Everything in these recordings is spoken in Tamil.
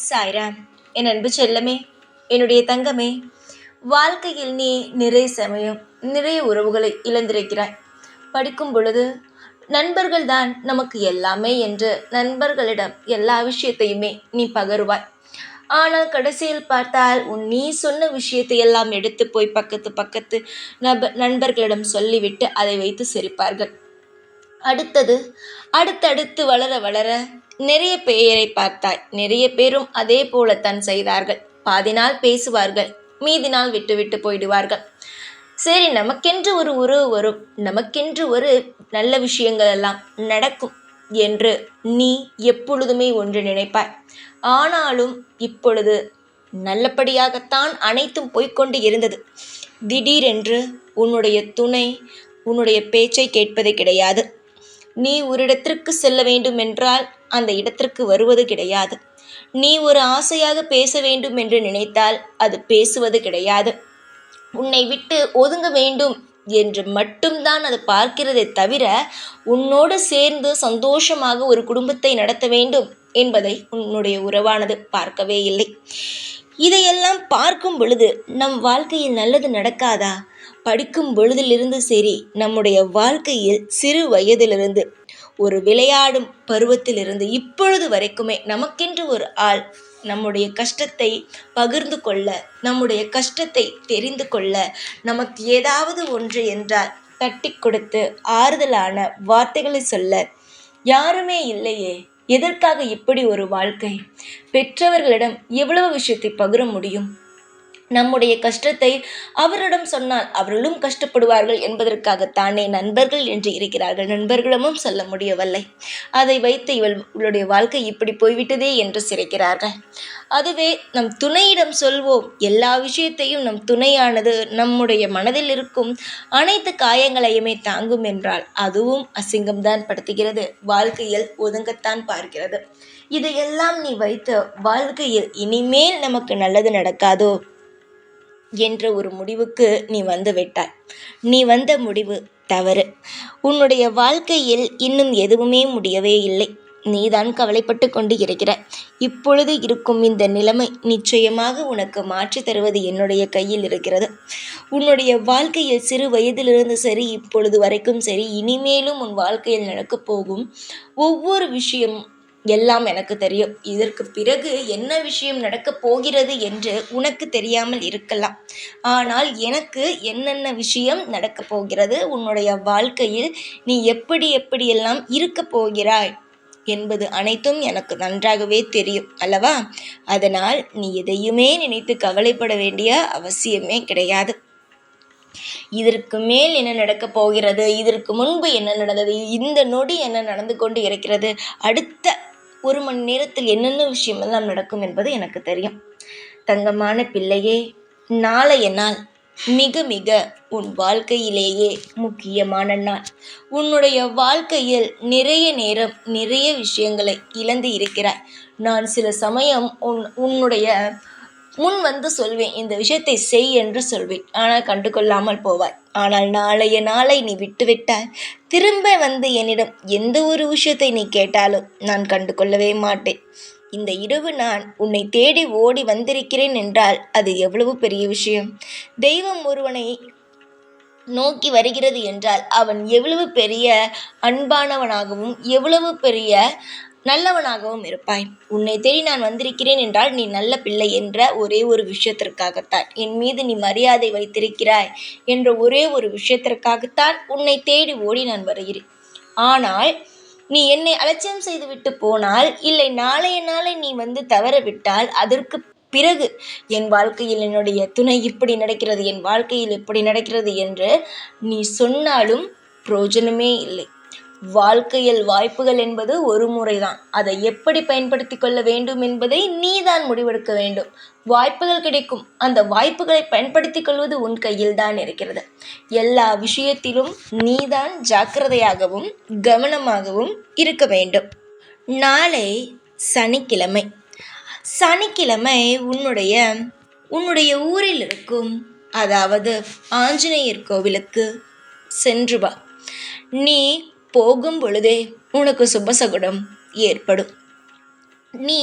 சாய்ராம். என் அன்பு செல்லமே, என்னுடைய தங்கமே, வாழ்க்கையில் நீ நிறைய சமயம் நிறைய உறவுகளை இழந்திருக்கிறாய். படிக்கும் பொழுது நண்பர்கள் தான் நமக்கு எல்லாமே என்று நண்பர்களிடம் எல்லா விஷயத்தையுமே நீ பகருவாய். ஆனால் கடைசியில் பார்த்தால் நீ சொன்ன விஷயத்தை எல்லாம் எடுத்து போய் பக்கத்து நண்பர்களிடம் சொல்லிவிட்டு அதை வைத்து சிரிப்பார்கள். அடுத்தடுத்து வளர வளர நிறைய பேரை பார்த்தாய். நிறைய பேரும் அதே போலத்தான் செய்தார்கள். பாதி நாள் பேசுவார்கள், மீதி நாள் விட்டு போயிடுவார்கள். சரி, நமக்கென்று ஒரு உறவு வரும், நமக்கென்று ஒரு நல்ல விஷயங்கள் எல்லாம் நடக்கும் என்று நீ எப்பொழுதுமே ஒன்று நினைப்பாய். ஆனாலும் இப்பொழுது நல்லபடியாகத்தான் அனைத்தும் போய்கொண்டு இருந்தது. திடீரென்று உன்னுடைய துணை உன்னுடைய பேச்சை கேட்பது கிடையாது. நீ ஒரு இடத்திற்கு செல்ல வேண்டும் என்றால் அந்த இடத்திற்கு வருவது கிடையாது. நீ ஒரு ஆசையாக பேச வேண்டும் என்று நினைத்தால் அது பேசுவது கிடையாது. உன்னை விட்டு ஒதுங்க வேண்டும் என்று மட்டும்தான் அது பார்க்கிறதே தவிர உன்னோடு சேர்ந்து சந்தோஷமாக ஒரு குடும்பத்தை நடத்த வேண்டும் என்பதை உன்னுடைய உறவானது பார்க்கவே இல்லை. இதையெல்லாம் பார்க்கும் பொழுது நம் வாழ்க்கையில் நல்லது நடக்காதா? படிக்கும் பொழுதிலிருந்து சரி, நம்முடைய வாழ்க்கையில் சிறு வயதிலிருந்து ஒரு விளையாடும் பருவத்திலிருந்து இப்பொழுது வரைக்குமே நமக்கென்று ஒரு ஆள் நம்முடைய கஷ்டத்தை பகிர்ந்து கொள்ள, நம்முடைய கஷ்டத்தை தெரிந்து கொள்ள, நமக்கு ஏதாவது ஒன்று என்றால் தட்டி கொடுத்து ஆறுதலான வார்த்தைகளை சொல்ல யாருமே இல்லையே. எதற்காக இப்படி ஒரு வாழ்க்கை? பெற்றவர்களிடம் எவ்வளவு விஷயத்தை பகிர முடியும்? நம்முடைய கஷ்டத்தை அவரிடம் சொன்னால் அவர்களும் கஷ்டப்படுவார்கள் என்பதற்காகத்தானே நண்பர்கள் என்று இருக்கிறார்கள். நண்பர்களிடமும் சொல்ல முடியவில்லை. அதை வைத்து இவளுடைய வாழ்க்கை இப்படி போய்விட்டதே என்று சிரிக்கிறார்கள். அதுவே நம் துணையிடம் சொல்வோம். எல்லா விஷயத்தையும் நம் துணையானது நம்முடைய மனதில் இருக்கும் அனைத்து காயங்களையுமே தாங்கும் என்றால் அதுவும் அசிங்கம்தான் படுத்துகிறது. வாழ்க்கையில் ஒதுங்கத்தான் பார்க்கிறது. இதையெல்லாம் நீ வைத்து வாழ்க்கையில் இனிமேல் நமக்கு நல்லது நடக்காதோ என்ற ஒரு முடிவுக்கு நீ வந்து விட்டாய். நீ வந்த முடிவு தவறு. உன்னுடைய வாழ்க்கையில் இன்னும் எதுவுமே முடியவே இல்லை. நீதான் கவலைப்பட்டு கொண்டு இருக்கிறாய். இப்பொழுது இருக்கும் இந்த நிலைமை நிச்சயமாக உனக்கு மாற்றி தருவது என்னுடைய கையில் இருக்கிறது. உன்னுடைய வாழ்க்கையில் சிறு வயதிலிருந்து சரி, இப்பொழுது வரைக்கும் சரி, இனிமேலும் உன் வாழ்க்கையில் நடக்கப் போகும் ஒவ்வொரு விஷயம் எல்லாம் எனக்கு தெரியும். இதற்கு பிறகு என்ன விஷயம் நடக்கப் போகிறது என்று உனக்கு தெரியாமல் இருக்கலாம். ஆனால் எனக்கு என்னென்ன விஷயம் நடக்கப் போகிறது, உன்னுடைய வாழ்க்கையில் நீ எப்படியெல்லாம் இருக்கப் போகிறாய் என்பது அனைத்தும் எனக்கு நன்றாகவே தெரியும் அல்லவா? அதனால் நீ எதையுமே நினைத்து கவலைப்பட வேண்டிய அவசியமே கிடையாது. இதற்கு மேல் என்ன நடக்கப் போகிறது, இதற்கு முன்பு என்ன நடந்தது, இந்த நொடி என்ன நடந்து கொண்டு இருக்கிறது, அடுத்த ஒரு மணி நேரத்தில் என்னென்ன விஷயமெல்லாம் நடக்கும் என்பது எனக்கு தெரியும். தங்கமான பிள்ளையே, நாளைய நாள் மிக மிக உன் வாழ்க்கையிலேயே முக்கியமான நாள். உன்னுடைய வாழ்க்கையில் நிறைய நேரம் நிறைய விஷயங்களை இழந்து இருக்கிறாய். நான் சில சமயம் உன்னுடைய முன் வந்து சொல்வேன், இந்த விஷயத்தை செய் என்று சொல்வேன். ஆனால் கண்டு கொள்ளாமல் போவாய். ஆனால் நாளைய நாளை நீ விட்டுவிட்டால் திரும்ப வந்து என்னிடம் எந்த ஒரு விஷயத்தை நீ கேட்டாலும் நான் கண்டு கொள்ளவே மாட்டேன். இந்த இரவு நான் உன்னை தேடி ஓடி வந்திருக்கிறேன் என்றால் அது எவ்வளவு பெரிய விஷயம். தெய்வம் ஒருவனை நோக்கி வருகிறது என்றால் அவன் எவ்வளவு பெரிய அன்பானவனாகவும் எவ்வளவு பெரிய நல்லவனாகவும் இருப்பாய். உன்னை தேடி நான் வந்திருக்கிறேன் என்றால் நீ நல்ல பிள்ளை என்ற ஒரே ஒரு விஷயத்திற்காகத்தான், என் மீது நீ மரியாதை வைத்திருக்கிறாய் என்ற ஒரே ஒரு விஷயத்திற்காகத்தான் உன்னை தேடி ஓடி நான் வருகிறேன். ஆனால் நீ என்னை அலட்சியம் செய்துவிட்டு போனால், இல்லை நாளைய நாளை நீ வந்து தவறவிட்டால், அதற்கு பிறகு என் வாழ்க்கையில் என்னுடைய துணை இப்படி நடக்கிறது, என் வாழ்க்கையில் இப்படி நடக்கிறது என்று நீ சொன்னாலும் பிரயோஜனமே இல்லை. வாழ்க்கையில் வாய்ப்புகள் என்பது ஒரு முறைதான். அதை எப்படி பயன்படுத்தி கொள்ள வேண்டும் என்பதை நீதான் முடிவெடுக்க வேண்டும். வாய்ப்புகள் கிடைக்கும். அந்த வாய்ப்புகளை பயன்படுத்திக் கொள்வது உன் கையில் தான் இருக்கிறது. எல்லா விஷயத்திலும் நீதான் ஜாக்கிரதையாகவும் கவனமாகவும் இருக்க வேண்டும். நாளை சனிக்கிழமை. சனிக்கிழமை உன்னுடைய ஊரில் இருக்கும், அதாவது ஆஞ்சநேயர் கோவிலுக்கு சென்று வா. நீ போகும் பொழுதே உனக்கு சுபசகுடம் ஏற்படும். நீ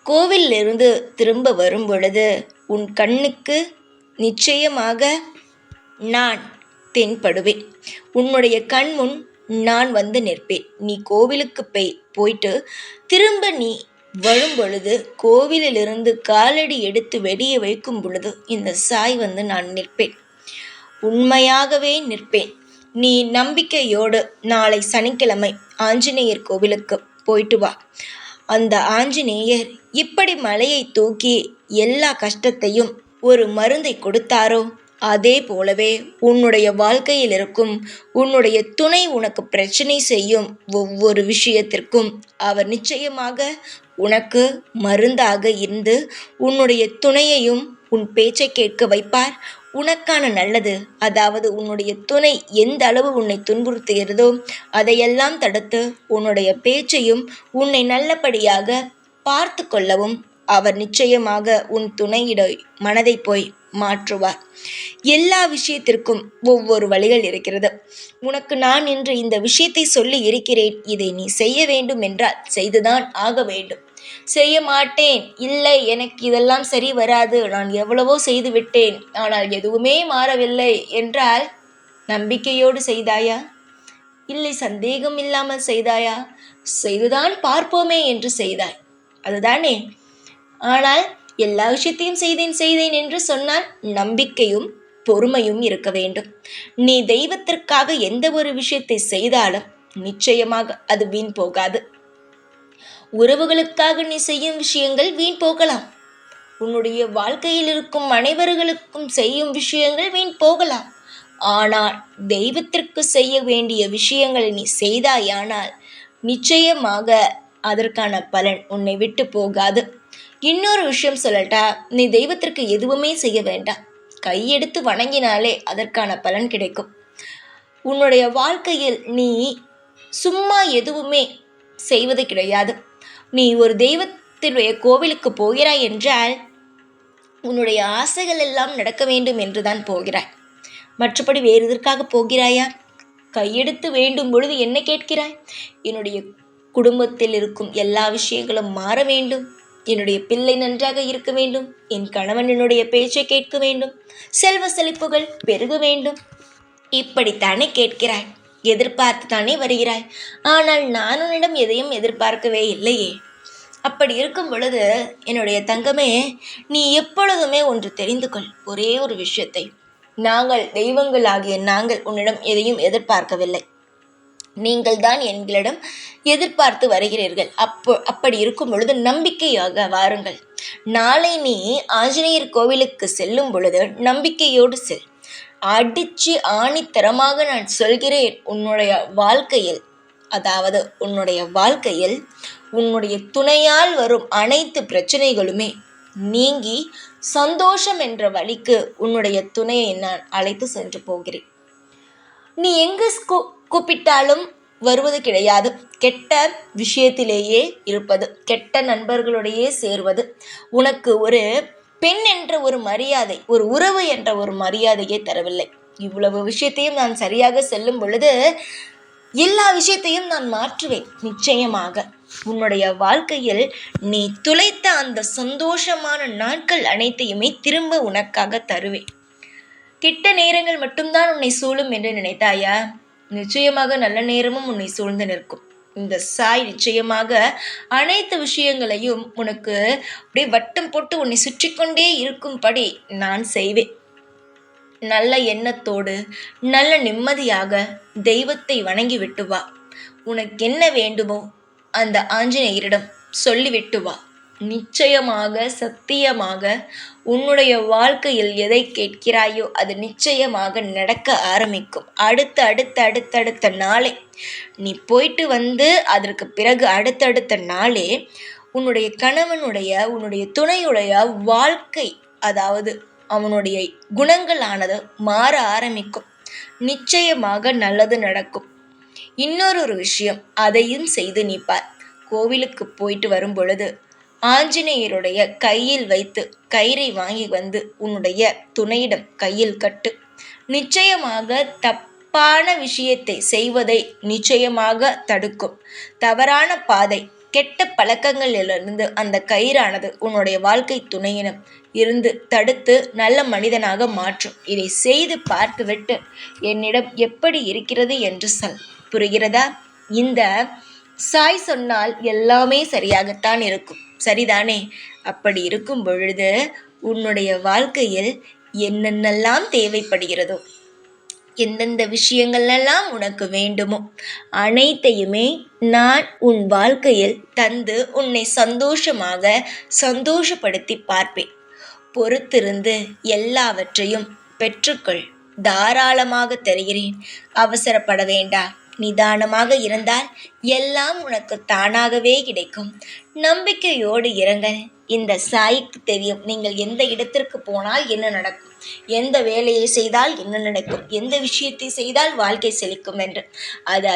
கோவிலிருந்து திரும்ப வரும் பொழுது உன் கண்ணுக்கு நிச்சயமாக நான் தென்படுவேன். உன்னுடைய கண்முன் நான் வந்து நிற்பேன். நீ கோவிலுக்கு போயிட்டு திரும்ப நீ வரும் பொழுது, கோவிலிலிருந்து காலடி எடுத்து வெளியே வைக்கும் பொழுது இந்த சாய் வந்து நான் நிற்பேன். உண்மையாகவே நிற்பேன். நீ நம்பிக்கையோடு நாளை சனிக்கிழமை ஆஞ்சநேயர் கோவிலுக்கு போயிட்டு வா. அந்த ஆஞ்சநேயர் இப்படி மலையை தூக்கி எல்லா கஷ்டத்தையும் ஒரு மருந்தை கொடுத்தாரோ, அதே போலவே உன்னுடைய வாழ்க்கையில் இருக்கும் உன்னுடைய துணை உனக்கு பிரச்சனை செய்யும் ஒவ்வொரு விஷயத்திற்கும் அவர் நிச்சயமாக உனக்கு மருந்தாக இருந்து உன்னுடைய துணையையும் உன் பேச்சை கேட்க வைப்பார். உனக்கான நல்லது, அதாவது உன்னுடைய துணை எந்த அளவு உன்னை துன்புறுத்துகிறதோ அதையெல்லாம் தடுத்து உன்னுடைய பேச்சையும் உன்னை நல்லபடியாக பார்த்து கொள்ளவும் அவர் நிச்சயமாக உன் துணையிட மனதை போய் மாற்றுவார். எல்லா விஷயத்திற்கும் ஒவ்வொரு வழிகள் இருக்கிறது. உனக்கு நான் இன்று இந்த விஷயத்தை சொல்லி இருக்கிறேன். இதை நீ செய்ய வேண்டும் என்றால் செய்துதான் ஆக வேண்டும். செய்ய மாட்டேன், இல்லை எனக்கு இதெல்லாம் சரி வராது, நான் எவ்வளவோ செய்து விட்டேன் ஆனால் எதுவுமே மாறவில்லை என்றால் நம்பிக்கையோடு செய்தாயா? இல்லை சந்தேகம் இல்லாமல் செய்தாயா? செய்துதான் பார்ப்போமே என்று செய்தாய், அதுதானே? ஆனால் எல்லா விஷயத்தையும் செய்தேன் என்று சொன்னால் நம்பிக்கையும் பொறுமையும் இருக்க வேண்டும். நீ தெய்வத்திற்காக எந்த ஒரு விஷயத்தை செய்தாலும் நிச்சயமாக அது வீண் போகாது. உறவுகளுக்காக நீ செய்யும் விஷயங்கள் வீண் போகலாம். உன்னுடைய வாழ்க்கையில் இருக்கும் அனைவர்களுக்கும் செய்யும் விஷயங்கள் வீண் போகலாம். ஆனால் தெய்வத்திற்கு செய்ய வேண்டிய விஷயங்களை நீ செய்தாயானால் நிச்சயமாக அதற்கான பலன் உன்னை விட்டு போகாது. இன்னொரு விஷயம் சொல்லட்டா, நீ தெய்வத்திற்கு எதுவுமே செய்ய வேண்டாம். கையெடுத்து வணங்கினாலே அதற்கான பலன் கிடைக்கும். உன்னுடைய வாழ்க்கையில் நீ சும்மா எதுவுமே செய்வது கிடையாது. நீ ஒரு தெய்வத்தினுடைய கோவிலுக்கு போகிறாய் என்றால் உன்னுடைய ஆசைகள் எல்லாம் நடக்க வேண்டும் என்றுதான் போகிறாய். மற்றபடி வேறு எதற்காக போகிறாயா? கையெடுத்து வேண்டும் பொழுது என்ன கேட்கிறாய்? என்னுடைய குடும்பத்தில் இருக்கும் எல்லா விஷயங்களும் மாற வேண்டும், என்னுடைய பிள்ளை நன்றாக இருக்க வேண்டும், என் கணவன் என்னுடைய பேச்சை கேட்க வேண்டும், செல்வ செழிப்புகள் பெருக வேண்டும், இப்படித்தானே கேட்கிறாய். எதிர்பார்த்து தானே வருகிறாய். ஆனால் நான் உன்னிடம் எதையும் எதிர்பார்க்கவே இல்லையே. அப்படி இருக்கும் பொழுது என்னுடைய தங்கமே, நீ எப்பொழுதுமே ஒன்று தெரிந்து கொள். ஒரே ஒரு விஷயத்தை, நாங்கள் தெய்வங்களாகிய நாங்கள் உன்னிடம் எதையும் எதிர்பார்க்கவில்லை. நீங்கள் தான் எங்களிடம் எதிர்பார்த்து வருகிறீர்கள். அப்படி இருக்கும் பொழுது நம்பிக்கையாக வாருங்கள். நாளை நீ ஆஞ்சநேயர் கோவிலுக்கு செல்லும் பொழுது நம்பிக்கையோடு செல். அடிச்சு ஆணித்தரமாக நான் சொல்கிறேன், உன்னுடைய வாழ்க்கையில், அதாவது உன்னுடைய வாழ்க்கையில் உன்னுடைய துணையால் வரும் அனைத்து பிரச்சனைகளுமே நீங்கி சந்தோஷம் என்ற வழிக்கு உன்னுடைய துணையை நான் அழைத்து சென்று போகிறேன். நீ எங்கு கூப்பிட்டாலும் வருவது கிடையாது. கெட்ட விஷயத்திலேயே இருப்பது, கெட்ட நண்பர்களுடையே சேர்வது, உனக்கு ஒரு பெண் என்ற ஒரு மரியாதை, ஒரு உறவு என்ற ஒரு மரியாதையை தரவில்லை. இவ்வளவு விஷயத்தையும் நான் சரியாக செல்லும் பொழுது எல்லா விஷயத்தையும் நான் மாற்றுவேன். நிச்சயமாக உன்னுடைய வாழ்க்கையில் நீ துளைத்த அந்த சந்தோஷமான நாட்கள் அனைத்தையுமே திரும்ப உனக்காக தருவேன். கெட்ட நேரங்கள் மட்டும்தான் உன்னை சூழும் என்று நினைத்தாயா? நிச்சயமாக நல்ல நேரமும் உன்னை சூழ்ந்து நிற்கும். இந்த சாய் நிச்சயமாக அனைத்து விஷயங்களையும் உனக்கு அப்படியே வட்டம் போட்டு உன்னை சுற்றி கொண்டே இருக்கும்படி நான் செய்வேன். நல்ல எண்ணத்தோடு நல்ல நிம்மதியாக தெய்வத்தை வணங்கி விட்டு வா. உனக்கு என்ன வேண்டுமோ அந்த ஆஞ்சநேயரிடம் சொல்லிவிட்டு வா. நிச்சயமாக சத்தியமாக உன்னுடைய வாழ்க்கையில் எதை கேட்கிறாயோ அது நிச்சயமாக நடக்க ஆரம்பிக்கும். அடுத்த நாளே நீ போயிட்டு வந்து அதற்கு பிறகு அடுத்தடுத்த நாளே உன்னுடைய கணவனுடைய உன்னுடைய துணையுடைய வாழ்க்கை, அதாவது அவனுடைய குணங்களானது மாற ஆரம்பிக்கும். நிச்சயமாக நல்லது நடக்கும். இன்னொரு விஷயம், அதையும் செய்து நீ பார். கோவிலுக்கு போயிட்டு வரும் பொழுது ஆஞ்சநேயருடைய கையில் வைத்து கயிறை வாங்கி வந்து உன்னுடைய துணையிடம் கையில் கட்டு. நிச்சயமாக தப்பான விஷயத்தை செய்வதை நிச்சயமாக தடுக்கும். தவறான பாதை, கெட்ட பழக்கங்களிலிருந்து அந்த கயிறானது உன்னுடைய வாழ்க்கை துணையினம் இருந்து தடுத்து நல்ல மனிதனாக மாற்றும். இதை செய்து பார்த்துவிட்டு என்னிடம் எப்படி இருக்கிறது என்று சொல். புரிகிறதா? இந்த சாய் சொன்னால் எல்லாமே சரியாகத்தான் இருக்கும், சரிதானே? அப்படி இருக்கும் பொழுது உன்னுடைய வாழ்க்கையில் என்னென்னலாம் தேவைப்படுகிறதோ, எந்தெந்த விஷயங்கள்லாம் உனக்கு வேண்டுமோ அனைத்தையுமே நான் உன் வாழ்க்கையில் தந்து உன்னை சந்தோஷப்படுத்தி பார்ப்பேன். பொறுத்திருந்து எல்லாவற்றையும் பெற்றுக்கொள். தாராளமாக தருகிறேன். அவசரப்பட வேண்டாம். நிதானமாக இருந்தால் எல்லாம் உனக்கு தானாகவே கிடைக்கும். நம்பிக்கையோடு இருங்கள். இந்த சாய்க்கு தெரியும் நீங்கள் எந்த இடத்திற்கு போனால் என்ன நடக்கும், எந்த வேலையை செய்தால் என்ன நடக்கும், எந்த விஷயத்தை செய்தால் வாழ்க்கை செழிக்கும் என்று.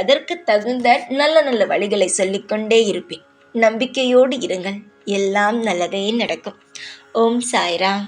அதற்கு தகுந்த நல்ல நல்ல வழிகளை சொல்லிக்கொண்டே இருப்பேன். நம்பிக்கையோடு இருங்கள். எல்லாம் நல்லதே நடக்கும். ஓம் சாய்ராம்.